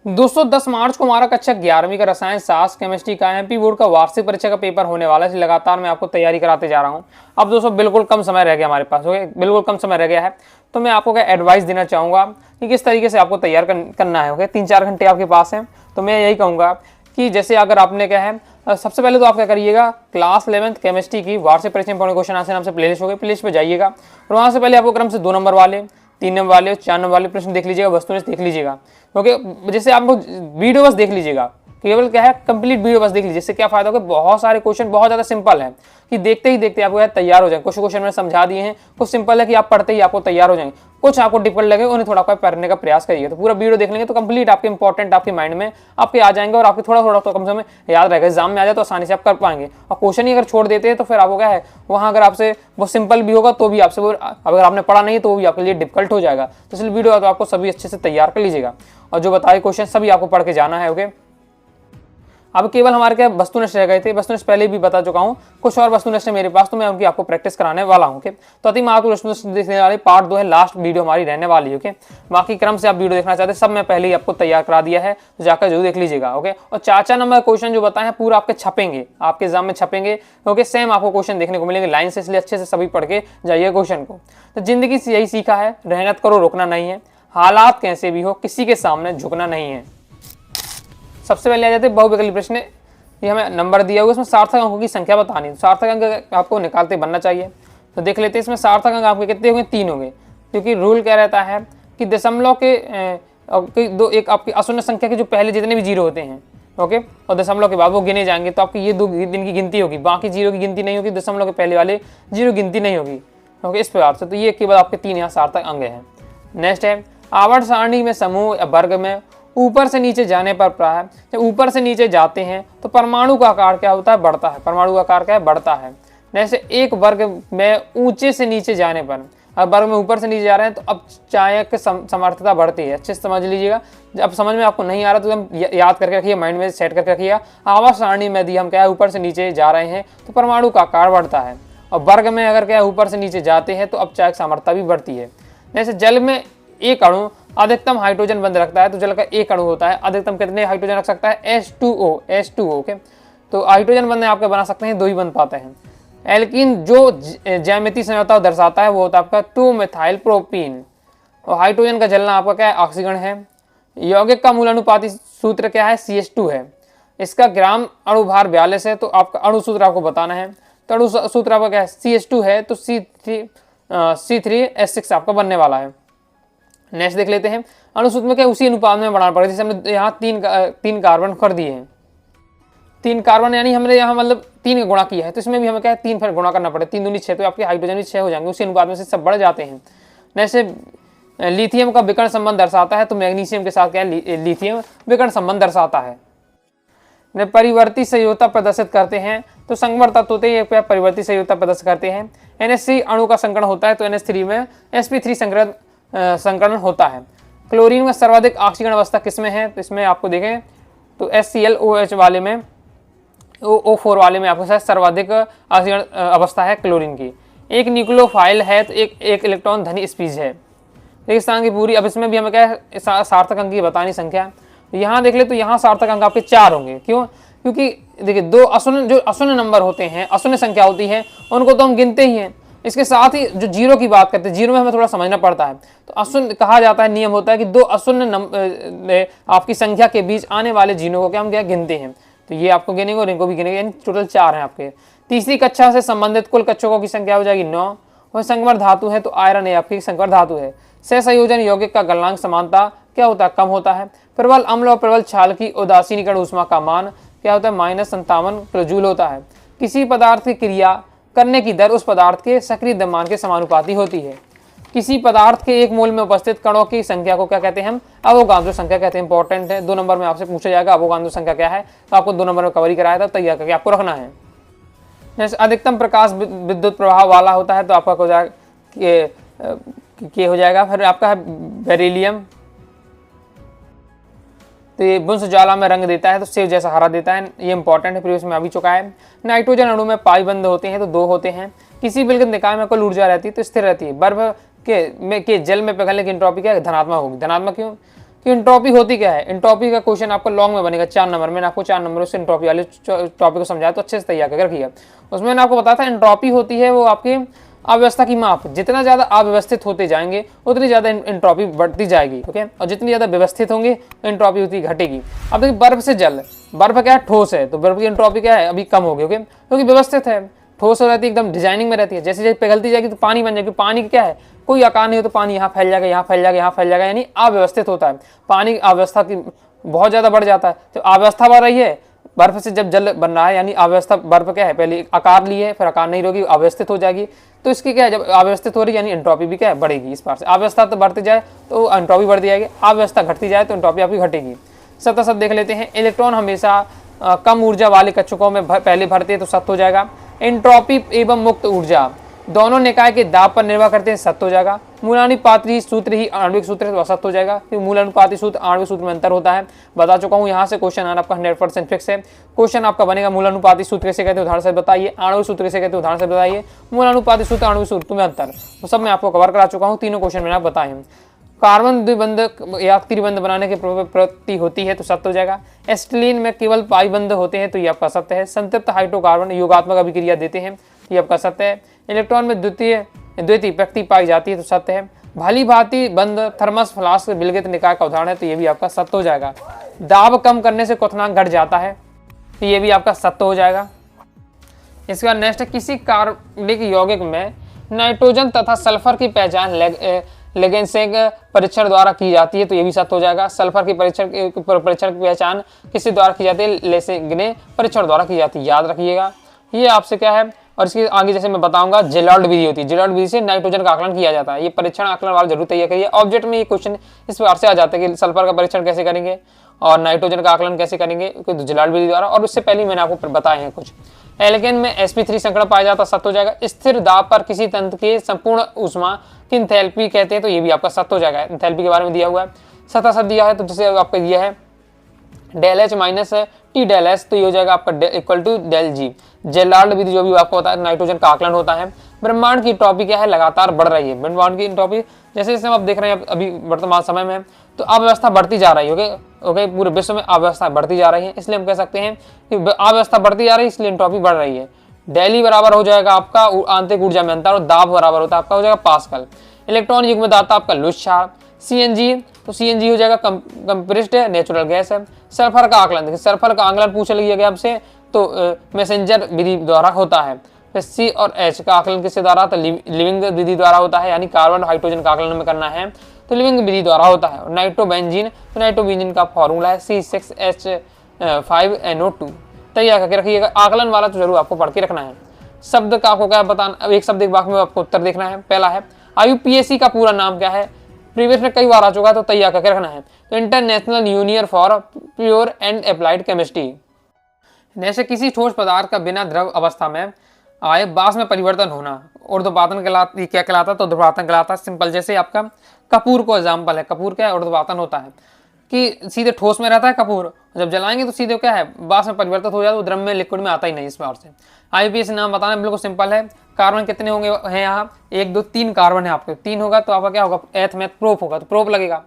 दोस्तों 10 मार्च को हमारा कक्षा 11वीं का रसायन शास्त्र केमिस्ट्री का एमपी बोर्ड का वार्षिक परीक्षा का पेपर होने वाला है। इसलिए लगातार मैं आपको तैयारी कराते जा रहा हूं। अब दोस्तों बिल्कुल कम समय रह गया हमारे पास, ओके, बिल्कुल कम समय रह गया है। तो मैं आपको क्या एडवाइस देना चाहूँगा कि किस तरीके से आपको तैयार करना है। ओके, 3-4 घंटे आपके पास हैं, तो मैं यही कहूँगा कि जैसे अगर आपने क्या है, सबसे पहले तो आप क्या करिएगा, क्लास 11th केमिस्ट्री की वार्षिक परीक्षा में क्वेश्चन आंसर नाम से प्लेलिस्ट होगी, प्लेलिस्ट पे जाइएगा और वहाँ से पहले आपको क्रम से 2 नंबर वाले, 3 नंबर वाले, 4 नंबर वाले प्रश्न देख लीजिएगा, वस्तुनिष्ठ देख लीजिएगा। ओके, जैसे आप वीडियो बस देख लीजिएगा, केवल क्या है, कंप्लीट वीडियो बस देख लीजिए। इससे क्या फायदा होगा, बहुत सारे क्वेश्चन बहुत ज्यादा सिंपल है कि देखते ही देखते आपको तैयार हो जाए। कुछ क्वेश्चन मैंने समझा दिए हैं, कुछ सिंपल है कि आप पढ़ते ही आपको तैयार हो जाएंगे, कुछ आपको डिफिकल्ट लगे उन्हें थोड़ा पढ़ने का प्रयास करिए। तो पूरा वीडियो देख लेंगे तो कंप्लीट आपके इंपॉर्टेंट आपके माइंड में आपके आ जाएंगे और आपके थोड़ा थोड़ा तो कम से कम याद रहेगा। एग्जाम में आ जाए तो आसानी से आप कर पाएंगे। और क्वेश्चन ही अगर छोड़ देते हैं तो फिर आपको क्या है, वहाँ अगर आपसे वो सिंपल भी होगा तो भी आपसे वो, अगर आपने पढ़ा नहीं है तो वो भी आपके लिए डिफिकल्ट हो जाएगा। तो इसलिए वीडियो तो आपको सभी अच्छे से तैयार कर लीजिएगा और जो बताए क्वेश्चन सभी आपको पढ़ के जाना है। ओके, अब केवल हमारे क्या वस्तुनिष्ठ रह गए थे, वस्तुनिष्ठ पहले भी बता चुका हूँ, कुछ और वस्तुनिष्ठ है मेरे पास, तो मैं उनकी आपको प्रैक्टिस कराने वाला हूँ। ओके, तो अति महत्वपूर्ण वस्तुनिष्ठ देखने वाले पार्ट 2 है, लास्ट वीडियो हमारी रहने वाली है। ओके, बाकी क्रम से आप वीडियो देखना चाहते हैं सब मैं पहले ही आपको तैयार करा दिया है, तो जाकर जरूर देख लीजिएगा। ओके, और 4 नंबर क्वेश्चन जो बताए हैं पूरा आपके छपेंगे, आपके एग्जाम में छपेंगे। ओके, सेम आपको क्वेश्चन देखने को मिलेंगे लाइन से, इसलिए अच्छे से सभी पढ़ के जाइए क्वेश्चन को। तो जिंदगी से यही सीखा है, मेहनत करो रुकना नहीं है, हालात कैसे भी हो किसी के सामने झुकना नहीं है। सबसे पहले आ जाते हैं बहुविकल्पी प्रश्न। ये हमें नंबर दिया हुआ, इसमें सार्थक अंकों की संख्या बतानी है। सार्थक अंक आपको निकालते बनना चाहिए, तो देख लेते हैं इसमें सार्थक अंक आपके कितने होंगे, 3 होंगे, क्योंकि रूल क्या रहता है कि दशमलव के दो एक आपकी अशून्य संख्या के जो पहले जितने भी जीरो होते हैं, ओके, और दशमलव के बाद वो गिने जाएंगे, तो आपकी ये 2 दिन की गिनती होगी, बाकी जीरो की गिनती नहीं होगी, दशमलव के पहले वाले जीरो गिनती नहीं होगी। ओके, इस प्रकार से तो ये केवल आपके 3 यहाँ सार्थक अंग हैं। नेक्स्ट है आवर्त सारणी में समूह या वर्ग में ऊपर से नीचे जाने पर प्राय, जब ऊपर से नीचे जाते हैं तो परमाणु का आकार क्या होता है, बढ़ता है। परमाणु का आकार क्या है, बढ़ता है। जैसे एक वर्ग में ऊंचे से नीचे जाने पर, अब वर्ग में ऊपर से नीचे जा रहे हैं तो अब चायक की समर्थता बढ़ती है। अच्छे से समझ लीजिएगा, अब समझ में आपको नहीं आ रहा तो हम याद करके रखिए, माइंड में सेट करके रखिए। आवर्त सारणी में यदि हम क्या है ऊपर से नीचे जा रहे हैं तो परमाणु का आकार बढ़ता है, और वर्ग में अगर क्या है ऊपर से नीचे जाते हैं तो अब चायक सामर्थ्यता भी बढ़ती है। जैसे जल में एक अणु अधिकतम हाइड्रोजन बंद रखता है, तो जल का एक अणु होता है, अधिकतम कितने हाइड्रोजन रख सकता है, H2O। ओके, तो हाइड्रोजन बंद आपके बना सकते हैं, 2 ही बन पाते हैं। एल्कीन जो ज्यामितीय संयोजकता दर्शाता है वो होता है आपका 2 मिथाइल प्रोपीन, और हाइड्रोजन का जलना आपका क्या है, ऑक्सीजन है। यौगिक का मूल अनुपाती सूत्र क्या है, CH2 है। इसका ग्राम अणुभार 42 है, तो आपका अणु सूत्र आपको बताना है, तो अणु सूत्र आपका क्या है, CH2 है, तो C3H6 आपका बनने वाला है। नेक्स्ट देख लेते हैं, अणुसूत्र में क्या उसी अनुपात में बढ़ाना पड़ेगा। जैसे हमने यहाँ 3 कार्बन कर दिए हैं, 3 कार्बन यानी हमने यहाँ मतलब 3 का गुणा किया है, तो इसमें भी हमें क्या है 3 फिर गुणा करना पड़ेगा, 3 दूनी 6, तो आपके हाइड्रोजन भी 6 हो जाएंगे, उसी अनुपात में से सब बढ़ जाते हैं। जैसे लिथियम का विकर्ण संबंध दर्शाता है, तो मैग्नीशियम के साथ क्या है, लिथियम विकर्ण संबंध दर्शाता है। परिवर्ती संयोजकता प्रदर्शित करते हैं, तो संगमर तत्व होते हैं परिवर्ती संयोजकता प्रदर्शित करते हैं। NH3 अणु का संकरण होता है, तो NH3 में sp3 संकरण होता है। क्लोरीन में सर्वाधिक ऑक्सीकरण अवस्था किसमें है, तो इसमें आपको देखें तो HClOH वाले में, O4 वाले में आपके साथ सर्वाधिक ऑक्सीकरण अवस्था है क्लोरीन की। एक न्यूक्लियोफाइल है, तो एक इलेक्ट्रॉन धनी स्पीशीज है। रेगिस्तान की पूरी, अब इसमें भी हमें क्या है सार्थक अंक की बतानी संख्या। तो यहाँ देख ले, तो यहाँ सार्थक अंक आपके 4 होंगे। क्यों, क्योंकि देखिए 2 अशून्य नंबर होते हैं, अशून्य संख्या होती है, उनको तो हम गिनते ही हैं। इसके साथ ही जो जीरो की बात करते हैं, जीरो में हमें थोड़ा समझना पड़ता है। तो अशून्य कहा जाता है, नियम होता है कि 2 अशून्य आपकी संख्या के बीच आने वाले जीनों को क्या हम क्या गिनते हैं, तो ये आपको गिनेंगे और इनको भी गिनेंगे, यानी टोटल 4 हैं आपके। तीसरी कक्षा से संबंधित कुल कक्षकों की संख्या हो जाएगी 9। वह संगमर धातु है, तो आयरन है आपकी संकर धातु है। सहसंयोजन यौगिक का गलनांक समानता क्या होता है, कम होता है। प्रबल अम्ल और प्रबल क्षार की उदासीनीकरण ऊष्मा का मान क्या होता है, -57 किलोजूल होता है। किसी पदार्थ की क्रिया करने की दर उस पदार्थ के सक्रिय द्रव्यमान के समानुपाती होती है। किसी पदार्थ के 1 मोल में उपस्थित कणों की संख्या को क्या कहते हैं, हम अवोगाद्रो संख्या कहते हैं। इंपॉर्टेंट है, 2 नंबर में आपसे पूछा जाएगा अवोगाद्रो संख्या क्या है, तो आपको 2 नंबर में कवर कराया था, तैयार करके आपको रखना है। जैसे अधिकतम प्रकाश विद्युत प्रवाह वाला होता है, तो आपका हो जाएगा के हो जाएगा। फिर आपका है बेरिलियम, तो ये बुंस ज्वाला में रंग देता है, तो सेव जैसा हरा देता है, ये इंपॉर्टेंट है, प्रीवियस में आ भी चुका है। नाइट्रोजन अणु में पाई बंद होते हैं, तो 2 होते हैं। किसी विलगित निकाय में कुल ऊर्जा रहती है, तो स्थिर रहती है। बर्फ के जल में पिघलने की एंट्रोपी क्या है, धनात्मक होगी। धनात्मक क्यों, कि एंट्रोपी होती क्या है। एंट्रोपी का क्वेश्चन आपको लॉन्ग में बनेगा 4 नंबर। मैंने आपको 4 नंबरों से एंट्रोपी वाले टॉपिक को समझाया, तो अच्छे से तैयार करके रखिए। उसमें मैंने आपको बताया था एंट्रोपी होती है वो आपकी अव्यवस्था की माप। जितना ज़्यादा अव्यवस्थित होते जाएंगे उतनी ज़्यादा एंट्रोपी बढ़ती जाएगी, ओके। और जितनी ज़्यादा व्यवस्थित होंगे एंट्रोपी उतनी घटेगी। अब देखिए बर्फ से जल, बर्फ क्या है, ठोस है, तो बर्फ की एंट्रोपी क्या है, अभी कम होगी, ओके, क्योंकि व्यवस्थित है, ठोस हो रहती है, एकदम डिजाइनिंग में रहती है। जैसे जैसे पिघलती जाएगी तो पानी बन जाएगी। पानी क्या है, कोई आकार नहीं हो तो पानी यहाँ फैल जाएगा, यहाँ फैल जाएगा, यहाँ फैल जाएगा, यानी अव्यवस्थित होता है। पानी अव्यवस्था की बहुत ज़्यादा बढ़ जाता है। तो अव्यवस्था बढ़ रही है, बर्फ से जब जल बन रहा है, यानी अव्यवस्था, बर्फ क्या है, पहले आकार ली है, फिर आकार नहीं रहेगी, अव्यवस्थित हो जाएगी। तो इसकी क्या है, जब अव्यवस्थित हो रही है यानी एंट्रोपी भी क्या है, बढ़ेगी। इस पार से अव्यवस्था तो बढ़ती जाए तो एंट्रोपी बढ़ती जाएगी, अव्यवस्था घटती जाए तो एंट्रोपी आपकी घटेगी। सत्य सब देख लेते हैं। इलेक्ट्रॉन हमेशा कम ऊर्जा वाले कक्षकों में पहले भरते हैं, तो सत्य हो जाएगा। एंट्रोपी एवं मुक्त ऊर्जा दोनों निकाय के दाब पर निर्भर करते हैं, सत्य हो जाएगा। मूलानुपाती सूत्र ही आणविक सूत्र है, तो असत्य हो जाएगा, क्योंकि मूलानुपाती सूत्र आणविक सूत्र में अंतर होता है। बता चुका हूँ, यहाँ से क्वेश्चन आना आपका 100% फिक्स है। क्वेश्चन आपका बनेगा मूलानुपाती सूत्र कैसे कहते हैं, उदाहरण से बताइए। आणविक सूत्र कैसे कहते हैं, उदाहरण से बताइए। मूलानुपाती सूत्र, आणविक सूत्र में अंतर, तो सब मैं आपको कवर करा चुका हूँ। तीनों क्वेश्चन मैंने बताए हैं। कार्बन द्विबंध या त्रिबंध बनाने की प्रवृत्ति होती है, तो सत्य हो जाएगा। एसिटिलीन में केवल पाई बंध होते हैं, तो ये आपका सत्य है। संतृप्त हाइड्रोकार्बन योगात्मक अभिक्रिया देते हैं, ये आपका सत्य है। इलेक्ट्रॉन में द्वितीय प्रकृति पाई जाती है, तो सत्य है। भाली भांति बंद थर्मस फ्लास्क विलगित निकाय का उदाहरण है, तो ये भी आपका सत्य हो जाएगा। दाब कम करने से क्वथनांक घट जाता है, तो ये भी आपका सत्य हो जाएगा। इसके बाद नेक्स्ट है, किसी कार्बनिक यौगिक में नाइट्रोजन तथा सल्फर की पहचान लेगेंसेग परीक्षण द्वारा की जाती है, तो ये भी सत्य हो जाएगा। सल्फर की परीक्षण की पहचान किसी द्वारा की जाती है, लेसेग्ने परीक्षण द्वारा की जाती है, याद रखिएगा। ये आपसे क्या है, और इसके आगे जैसे मैं बताऊंगा जेलॉर्ड विधि होती है। जेलॉर्ड विधि से नाइट्रोजन का आकलन किया जाता है। ये परीक्षण आकलन वाला जरूर तैयार करिए। ऑब्जेक्ट में ये क्वेश्चन इस प्रकार से आ जाता है कि सल्फर का परीक्षण कैसे करेंगे और नाइट्रोजन का आकलन कैसे करेंगे, जेलॉर्ड विधि द्वारा। और उससे पहले मैंने आपको बताए हैं कुछ। एल्केन में sp3 संकरण पाया जाता है, सत्य हो जाएगा। स्थिर दाब पर किसी तंत्र के संपूर्ण ऊष्मा की एंथैल्पी कहते हैं, तो ये भी आपका सत्य हो जाएगा। एंथैल्पी के बारे में दिया हुआ है, सत्य सत्य दिया है, तो जैसे आपका दिया है del H minus T del S, तो ये हो जाएगा आपका इक्वल टू डेल जी। जेलार्ड विधि जो भी आपको होता है, नाइट्रोजन का आकलन होता है। ब्रह्मांड की एंट्रोपी क्या है, लगातार बढ़ रही है। ब्रह्मांड की एंट्रोपी जैसे जैसे आप देख रहे हैं अभी वर्तमान समय में, तो अव्यवस्था बढ़ती जा रही है। ओके, पूरे विश्व में अव्यवस्था बढ़ती जा रही है, इसलिए हम कह सकते हैं कि अव्यवस्था बढ़ती जा रही है, इसलिए एंट्रोपी बढ़ रही है। डेली बराबर हो जाएगा आपका आंतरिक ऊर्जा में अंतर, और दाब बराबर होता है आपका हो जाएगा पास्कल। इलेक्ट्रॉन युग्म दाता आपका लुच्छा। सीएनजी, तो सीएनजी हो जाएगा कंप्रेस्ड नेचुरल गैस है। सल्फर का आकलन, देखिए सल्फर का आकलन पूछ लिया गया आपसे, तो मैसेंजर विधि द्वारा होता है। फिर सी और एच का आकलन किससे द्वारा, तो लिविंग विधि द्वारा होता है, यानी कार्बन हाइड्रोजन का आकलन में करना है तो लिविंग विधि द्वारा होता है। नाइट्रोबेंजीन, तो नाइट्रोबेंजीन का फॉर्मूला है C6H5NO2। तैयार करके रखिएगा, आकलन वाला तो जरूर आपको पढ़ के रखना है। शब्द का आपको क्या बताना, एक शब्द एक वाक्य में आपको उत्तर देखना है। पहला है IUPAC का पूरा नाम क्या है, प्रीवियस में कई बार आ चुका है, तो तैयार करके रखना है। तो international union for pure and applied chemistry. जैसे किसी ठोस पदार्थ का बिना द्रव अवस्था में आए बास में परिवर्तन होना, ऊर्ध्वपातन कहलाता, क्या कहलाता, तो ऊर्ध्वपातन कहलाता है। सिंपल, जैसे आपका कपूर को एग्जाम्पल है। कपूर क्या है, ऊर्ध्वपातन होता है कि सीधे ठोस में रहता है कपूर, जब जलाएंगे तो सीधे क्या है, बास में परिवर्तित हो जाता है, वो द्रव में लिक्विड में आता ही नहीं। इस बार से IUPAC नाम बताना बिल्कुल सिंपल है। कार्बन कितने होंगे हैं यहाँ, 1 2 3 कार्बन है आपके, 3 होगा तो आपका क्या होगा, एथ में प्रोप होगा, तो प्रोप लगेगा।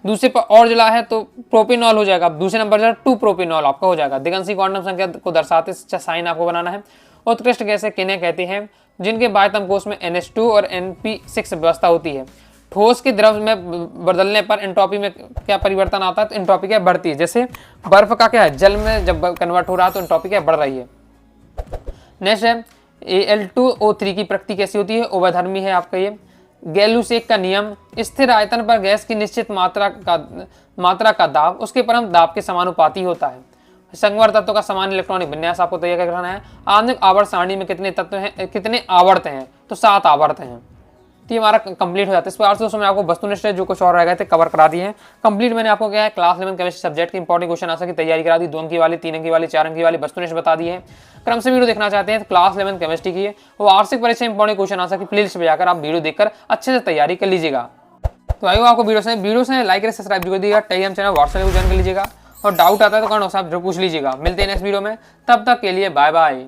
दूसरे पर और जला है तो प्रोपिनॉल हो जाएगा। दूसरे नंबर पर 2 प्रोपिनॉल आपका हो जाएगा। दिगंशी क्वांटम संख्या को दर्शाते साइन आपको बनाना है। उत्कृष्ट गैसें किन्हें कहते हैं, जिनके बाह्यतम कोश में NH2 और NP6 व्यवस्था होती है। ठोस के द्रव में बदलने पर एंट्रोपी में क्या परिवर्तन आता है, तो एंट्रोपी क्या बढ़ती है। जैसे बर्फ का क्या है, जल में जब कन्वर्ट हो रहा है तो एंट्रोपी क्या बढ़ रही है। नेक्स्ट है Al2O3 की प्रकृति कैसी होती है, उभयधर्मी है आपका ये। गैलुसेक का नियम, स्थिर आयतन पर गैस की निश्चित मात्रा का दाब उसके परम दाब के समानुपाती होता है। संगवर तत्व का समान इलेक्ट्रॉनिक विन्यास आपको तैयार करना है। आधुनिक आवर्त सारणी में कितने तत्व हैं, कितने आवर्त हैं, तो 7 आवर्त हैं। तो ये हमारा कंप्लीट हो जाता है। इस प्रकार से दोस्तों मैं आपको वस्तुनिष्ठ जो कुछ और रह गए थे कवर करा दिए हैं कंप्लीट। मैंने आपको क्या है, क्लास 11 केमिस्ट्री सब्जेक्ट के इंपॉर्टेंट क्वेश्चन आंसर की तैयारी करा दी। 2 अंक की वाली, 3 अंक की वाली, 4 अंक की वाली वस्तुनिष्ठ बता दी है। क्रम से वीडियो देखना चाहते हैं तो क्लास 11 केमिस्ट्री की है, वो वार्षिक परीक्षा इंपॉर्टेंट क्वेश्चन आंसर की प्लेलिस्ट पे जाकर आप वीडियो देखकर अच्छे से तैयारी कर लीजिएगा। तो आइए आपको वीडियो से लाइक करें, सब्सक्राइब कर दीजिएगा। टेलीग्राम चैनल व्हाट्सएप ज्वाइन कर लीजिएगा, और डाउट आता है तो कमेंट बॉक्स में पूछ लीजिएगा। मिलते हैं नेक्स्ट वीडियो में, तब तक के लिए बाय बाय।